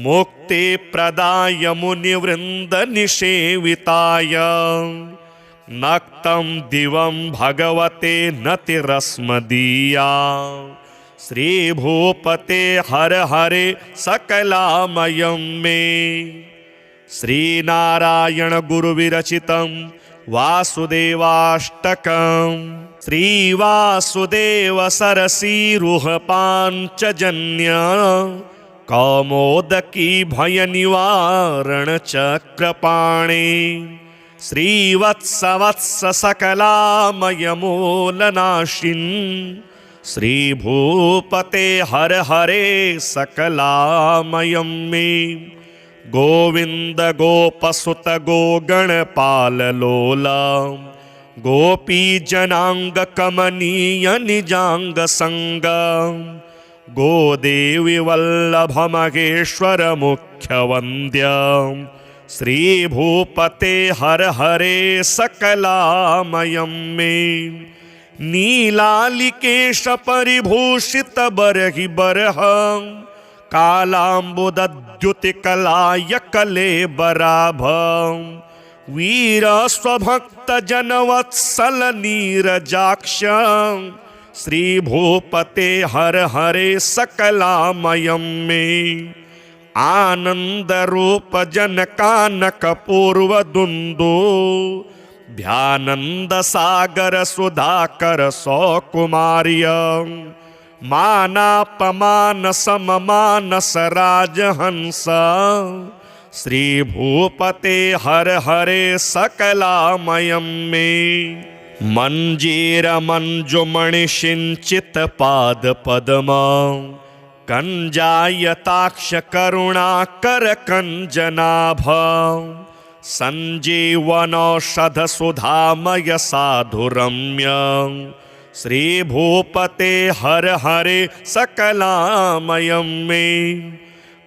मुक्तिप्रदाय मुनिवृन्दनिषेविताय नक्तं दिवं भगवते नतिरस्मदीया श्रीभूपते हर हरे सकलामयं मे श्रीनारायण गुरुविरचितं वासुदेवाष्टकं श्रीवासुदेव सरसीरुह पाञ्चजन्य कौमोदकी भय निवारण चक्रपाणे श्रीवत्सवत्स सकलामय मूलनाशिन् श्रीभूपते हर हरे सकलामयं मे गोविंद गोपसुत गोगणपाल लोला गोपी जनांग कमनीय निजांग संग गोदेवी वल्लभ महेश्वर मुख्य वंद्य श्रीभूपते हर हरे सकलामयं मे नीलालिकेश परिभूषित बरहि बरह कालाम्बुदद्युतिकलाय कलेबराभ वीर स्वभक्त जनवत्सल नीरजाक्ष श्रीभूपते हर हरे सकलामयं मे आनंद रूप जनकानक पूर्व दुंदो ध्यानंद सागर सुधाकर सौकुमार्य मानापमान सममानस राजहंस श्रीभूपते हर हरे सकलामयं मे मंजीर मंजुमणिषिंचित पाद पद्मा कंजायताक्ष करुणाकर कंजनाभ संजीवनौषध सुधामय साधुरम्य श्रीभूपते हर हरे सकलामयं मे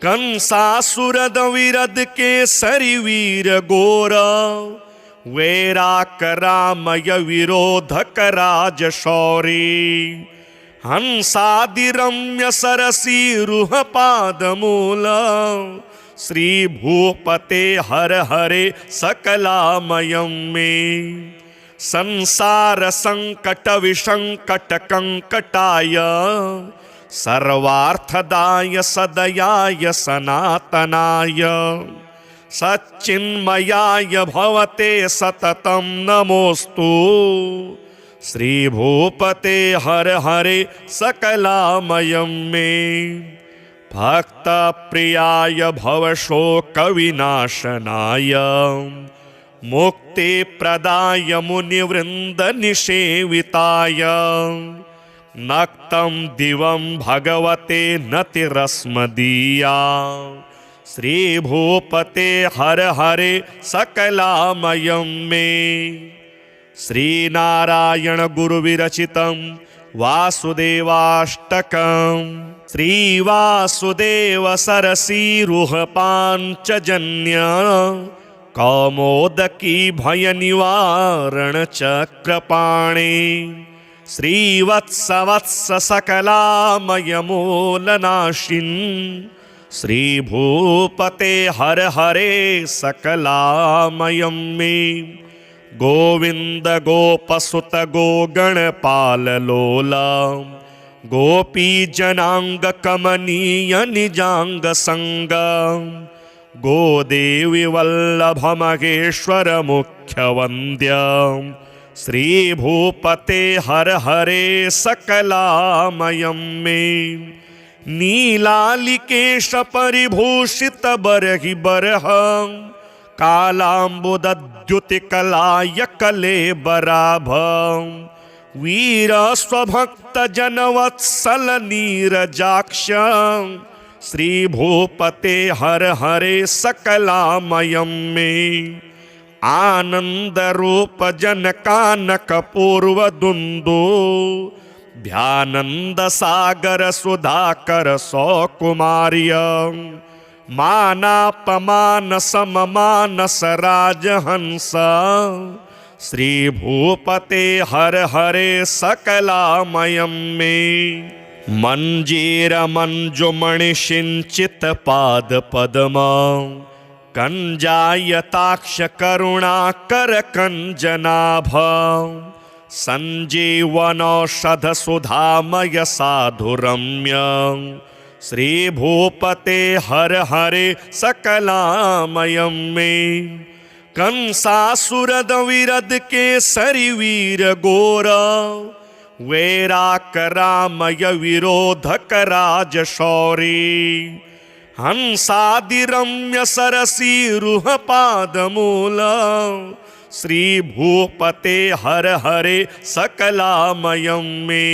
कंसासुरद विरद केसरी वीर गोर वैराकरामय विरोधक राज शौरी हंसादिरम्य सरसी रूह पादमूल श्रीभूपते हर हरे सकलामयं मे संसार संकट विसंकट कंकटाय सर्वार्थदाय सदयाय सनातनाय सच्चिन्मयाय भवते सततं नमोस्तु श्रीभूपते हर हरे सकलामयं मे भक्तप्रियाय भवशोकविनाशनाय मुक्तिप्रदाय मुनिवृन्दनिषेविताय नक्तं दिवं भगवते नतिरस्मदीया श्रीभूपते हर हरे सकलामयं मे श्रीनारायण गुरुविरचितं वासुदेवाष्टकं श्रीवासुदेव सरसीरुह पाञ्चजन्य कौमोदकी भय निवारण चक्रपाणे श्रीवत्सवत्स सकलामय मूलनाशिन् श्रीभूपते हर हरे सकलामयं मे गोविंद गोपसुत गोगणपाल लोला गोपी जनांग कमनीय निजांग संग गोदेवी वल्लभ महेश्वर मुख्य वंद्य श्री भूपते हर हरे सकलामयं मे नीलालिकेश परिभूषित बरहि बरह कालाम्बुदद्युतिकलाय कलेबराभ वीर स्वभक्त जनवत्सल नीरजाक्ष श्री भूपते हर हरे सकलामयं मे आनंद रूप जनकानक पूर्व दुंदो ध्यानंद सागर सुधाकर सौकुमार्य मानापमान सममानस राजहंस श्री भूपते हर हरे सकलामयं मे मंजीर मंजुमणि सिंचित पाद पद्म कंजायताक्ष करुणाकर कंजनाभ संजीवनौषध सुधामय साधुरम्य श्री भूपते हर हरे सकलामयं मे कंसासुरद विरद केसरी वीर गोर वैराक रामय विरोधक राज शौरी हंसादिरम्य सरसी रूह पादमूल श्री भूपते हर हरे सकलामयं मे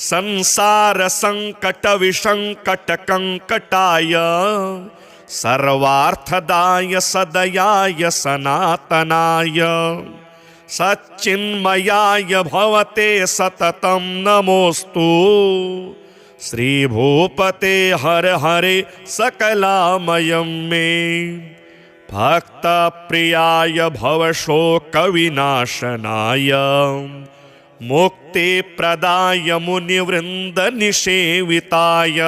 संसार संकट विसंकट कंकटाय सर्वार्थदाय सदयाय सनातनाय सच्चिन्मयाय भवते सततं नमोस्तु श्री भूपते हर हरे सकलामयं मे भक्त प्रियाय भवशोक विनाशनाय मुक्ति प्रदाय मुनिवृंद निषेविताय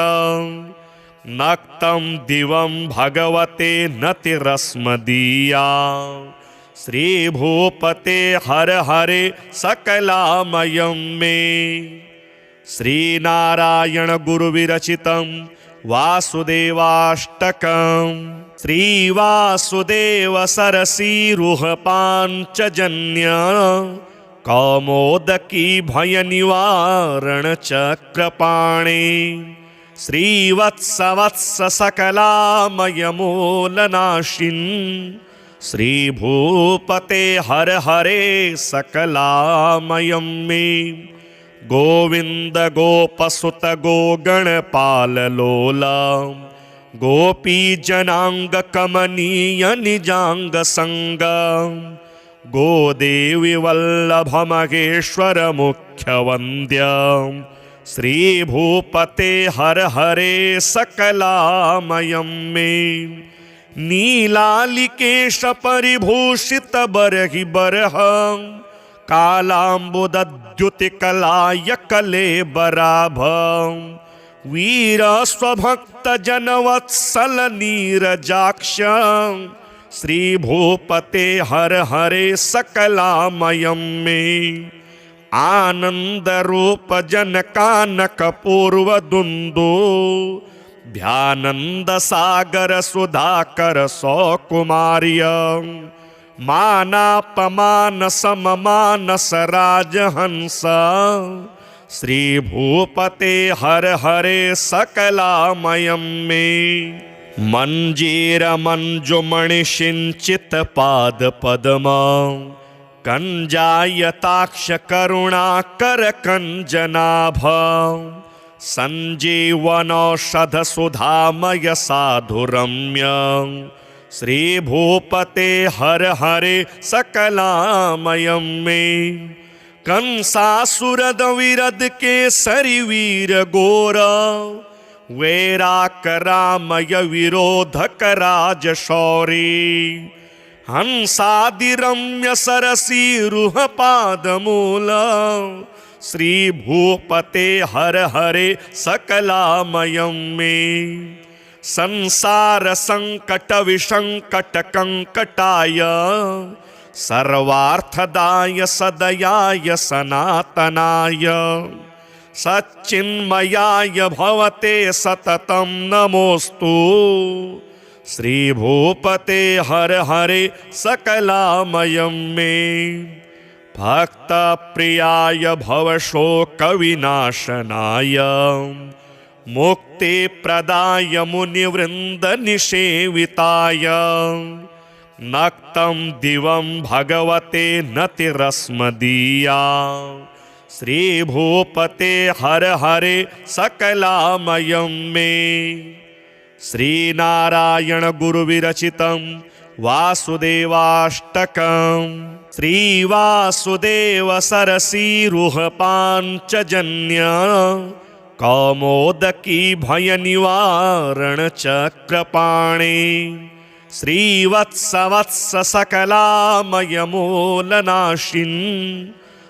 नक्तं दिवं भगवते नतिरस्मदीया श्री भूपते हर हरे सकलामयं मे श्री नारायण गुरु विरचितं वासुदेवाष्टकं श्री वासुदेव सरसी रूह पांचजन्य कौमोदकी भय निवारण चक्रपाणे श्रीवत्स वत्स सकलामय मूलनाशिन श्री भूपते हर हरे सकलामयं मे गोविंद गोपसुत गोगणपाल लोला गोपी जनांग कमनीय निजांग संग गोदेवी वल्लभ महेश्वर मुख्य वंद्य श्री भूपते हर हरे सकलामयं मे नीलालिकेश परिभूषित बरहि बरह कालाम्बुदद्युतिकलाय कलेबराभ वीर स्वभक्त जनवत्सल नीरजाक्ष श्री भूपते हर हरे सकलामयं मे आनंद रूप जनकानक पूर्व दुंदो ध्यानंद सागर सुधाकर सौकुमार्य मानापमान सममानस राजहंस श्री भूपते हर हरे सकलामयं मे मंजीर मंजुमणि सिंचित पाद पद्म कंजायताक्ष करुणाकर कंजनाभ संजीवनौषध सुधामय साधुरम्य श्री भूपते हर हरे सकलामयं मे कंसासुरद विरद केसरी वीर गोर वैराक रामय विरोधक राज शौरी हंसादिरम्य सरसी रूह पादमूल श्री भूपते हर हरे सकलामयं मे संसार संकट विसंकट कंकटाय सर्वार्थदाय सदयाय सनातनाय सच्चिन्मयाय भवते सततं नमोस्तु। श्रीभूपते हर हरे सकलामयं मे। भक्तप्रियाय भवशोकविनाशनाय मुक्तिप्रदाय मुनिवृन्दनिषेविताय नक्तं दिवं भगवते नतिरस्मदीया। श्रीभूपते हर हरे सकलामयं मे। श्रीनारायण गुरुविरचितं वासुदेवाष्टकं श्रीवासुदेव सरसीरुहपाञ्चजन्य कौमोदकी भयनिवारण चक्रपाणे श्रीवत्सवत्स सकलामयमूलनाशिन्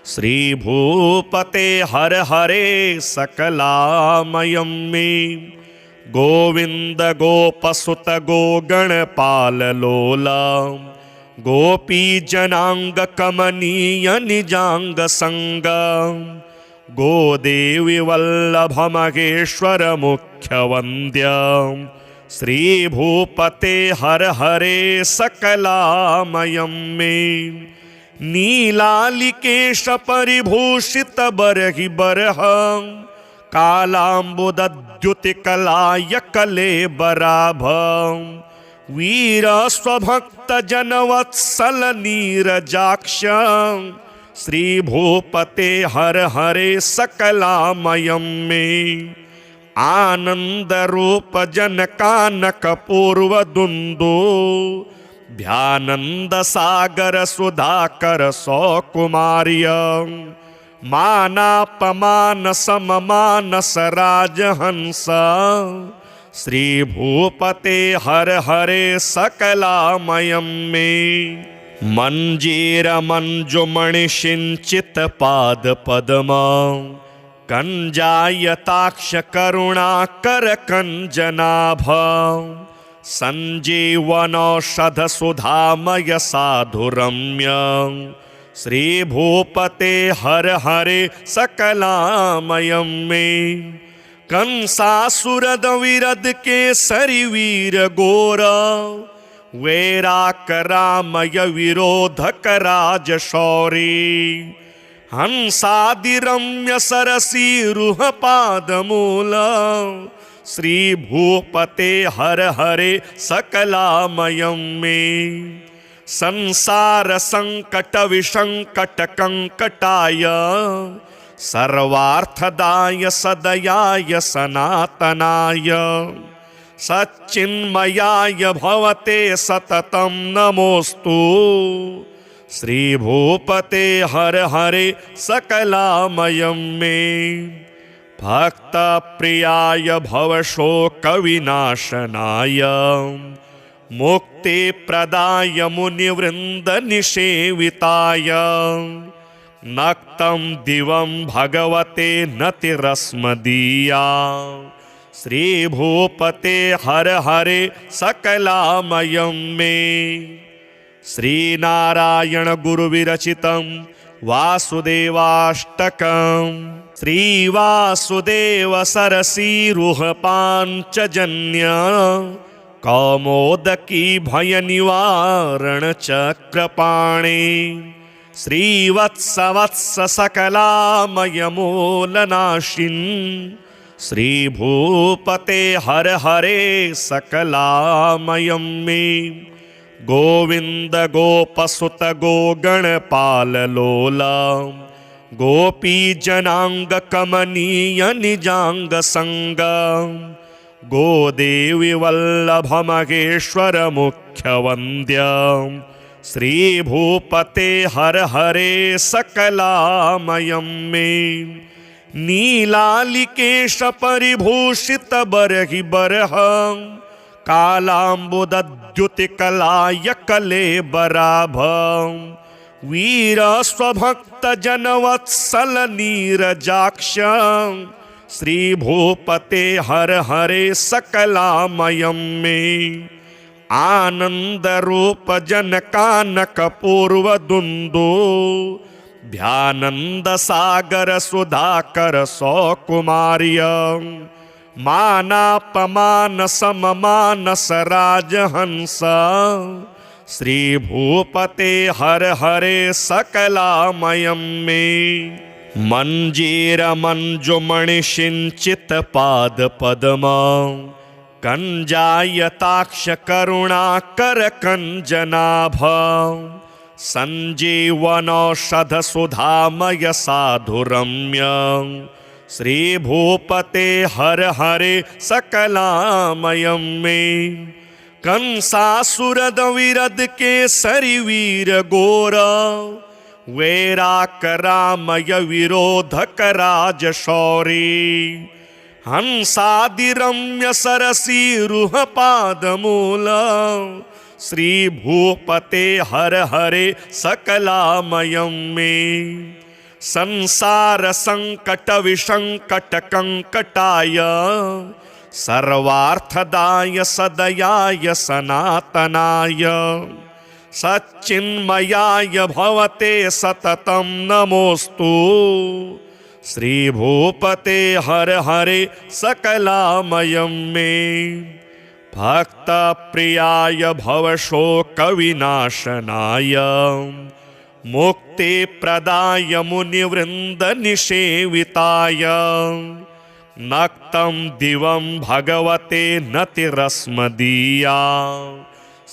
श्रीभूपते हर हरे सकलामयं मे। गोविंद गोपसुत गोगणपाल लोला गोपीजनांग कमनीय निजांग संग गोदेवी वल्लभ महेश्वर मुख्य वंद्य श्रीभूपते हर हरे सकलामयं मे। नीलालिकेश परिभूषित बरहि बरह कालाम्बुदद्युतिकलाय कलेबराभ वीर स्वभक्त जनवत्सल नीरजाक्ष श्रीभूपते हर हरे सकलामयं मे। आनंद रूप जनकानक पूर्वदुंदो ध्यानंद सागर सुधाकर सौकुमार्य मानापमान सममानस राजहंस श्रीभूपते हर हरे सकलामयं मे। मंजीर मंजुमणिषिंचित पाद पद्मा कंजायताक्ष करुणाकर कंजनाभ संजीवनौषध सुधामय साधुरम्य श्रीभूपते हर हरे सकलामयं मे। कंसासुरद विरद केसरी वीर गोर वैराक रामय विरोधक राज शौरी हंसादिरम्य सरसी रुह पादमूल श्रीभूपते हर हरे सकलामयं मे। संसार संकट विसंकट कंकटाय सर्वार्थदाय सदयाय सनातनाय सच्चिन्मयाय भवते सततं नमोस्तु। श्रीभूपते हर हरे सकलामयं मे। भक्तप्रियाय भवशोकविनाशनाय मुक्तिप्रदाय मुनिवृन्दनिषेविताय नक्तं दिवं भगवते नतिरस्मदीया। श्रीभूपते हर हरे सकलामयं मे। श्रीनारायण गुरुविरचितं वासुदेवाष्टकं श्रीवासुदेव सरसीरुहपाञ्चजन्य कौमोदकी भयनिवारण चक्रपाणे श्रीवत्सवत्स सकलामयमूलनाशिन् श्रीभूपते हर हरे सकलामयं मे। गोविंद गोपसुत गोगणपाल लोला गोपीजनांग कमनीय निजांग संग गोदेवी वल्लभ महेश्वर मुख्य वंद्य श्रीभूपते हर हरे सकलामयं मे। नीलालिकेश परिभूषित बरहि बरह कालाम्बुदद्युतिकलाय कलेबराभ वीर स्वभक्त जनवत्सल नीरजाक्ष श्रीभूपते हर हरे सकलामयं मे। आनंद रूप जनकानक पूर्वदुंदो ध्यानंद सागर सुधाकर सौकुमार्य मानापमान सममानस राजहंस श्री भूपते हर हरे सकलामयं मे मंजीर मंजुमणि सिंचित पाद पद्म कंजायताक्ष करुणाकर कंजनाभ संजीवनौषध सुधामय साधुरम्य श्री भूपते हर हरे सकलामयं मे कंसासुरद विरद केसरी वीर गोर वैराक रामय विरोधक राज शौरी हंसादिरम्य सरसी रुह पादमूल श्री भूपते हर हरे सकलामयं मे संसार संकट विसंकट कंकटाय सर्वार्थदाय सदयाय सनातनाय सच्चिन्मयाय भवते सततं नमोस्तु श्री भूपते हर हरे सकलामयं मे भक्त प्रियाय भवशोकविनाशनाय मुक्ति प्रदाय मुनिवृंद निषेविताय नक्तं दिवं भगवते नतिरस्मदीया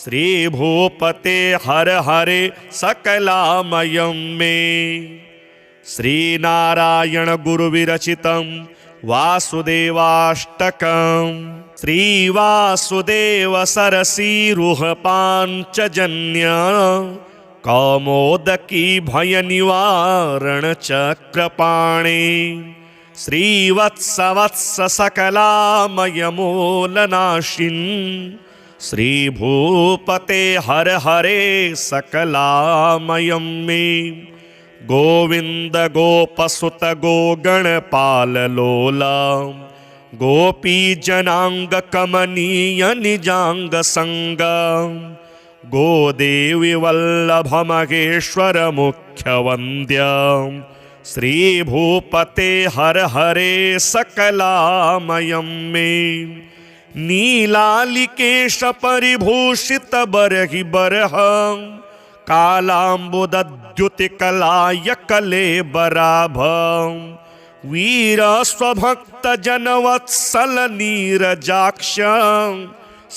श्री भूपते हर हरे सकलामयं मे श्री नारायण गुरु विरचितं वासुदेवाष्टकं श्री वासुदेव सरसी रुह पांचजन्य कौमोदकी भय निवारण चक्रपाणे श्रीवत्सवत्स सकलामय मूलनाशिन् श्री भूपते हर हरे सकलामयं मे गोविंद गोपसुत गोगणपाल लोला गोपी जनांग कमनीय निजांग संग गोदेवी वल्लभ महेश्वर मुख्य वंद्य श्री भूपते हर हरे सकलामयं मे नीलालिकेश परिभूषित बरहि बरह कालाम्बुदद्युतिकलाय कलेबराभ वीर स्वभक्त जनवत्सल नीरजाक्ष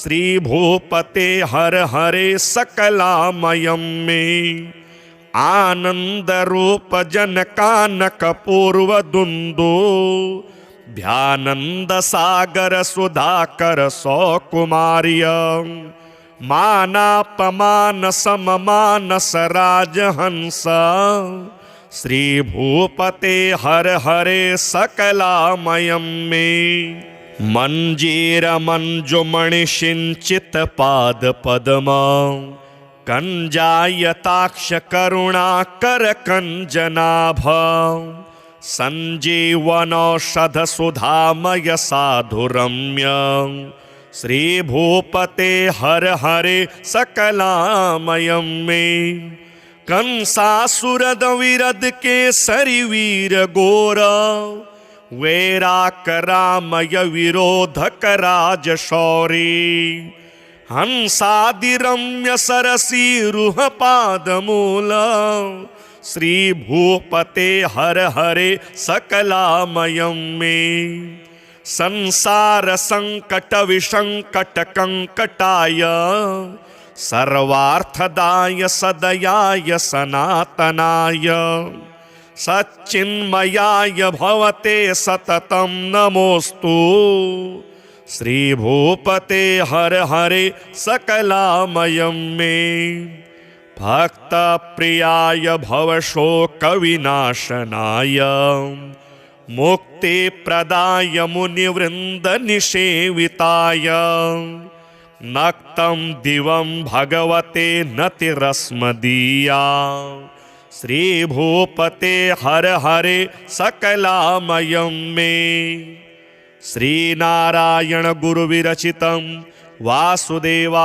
श्री भूपते हर हरे सकलामयं मे आनंद रूप जनकानक पूर्व दुंदु ध्यानंद सागर सुधाकर सौकुमार्य मानापमान सममानस राजहंस श्री भूपते हर हरे सकलामयं मे मंजीर मंजुमणि सिंचित पाद पद्म कंजायताक्ष करुणाकर कंजनाभ संजीवनौषध सुधामय साधुरम्य श्री भूपते हर हरे सकलामयं मे कंसासुरद विरद केसरी वीर गोर वैराक रामय विरोधक राज शौरी हंसादिरम्य सरसी रुह पादमूल श्री भूपते हर हरे सकलामयं मे संसार संकट विसंकट कंकटाय सर्वार्थदाय सदयाय सनातनाय सच्चिन्मयाय भवते सततं नमोस्तु श्री भूपते हर हरे सकलामयं मे भक्त प्रियाय भवशोकविनाशनाय मुक्ति प्रदाय मुनिवृंद निषेविताय नक्तं दिवं भगवते नतिरस्मदीया श्री भूपते हर हरे सकलामयं मे श्री नारायण गुरु विरचितं वासुदेवाष्टकम्।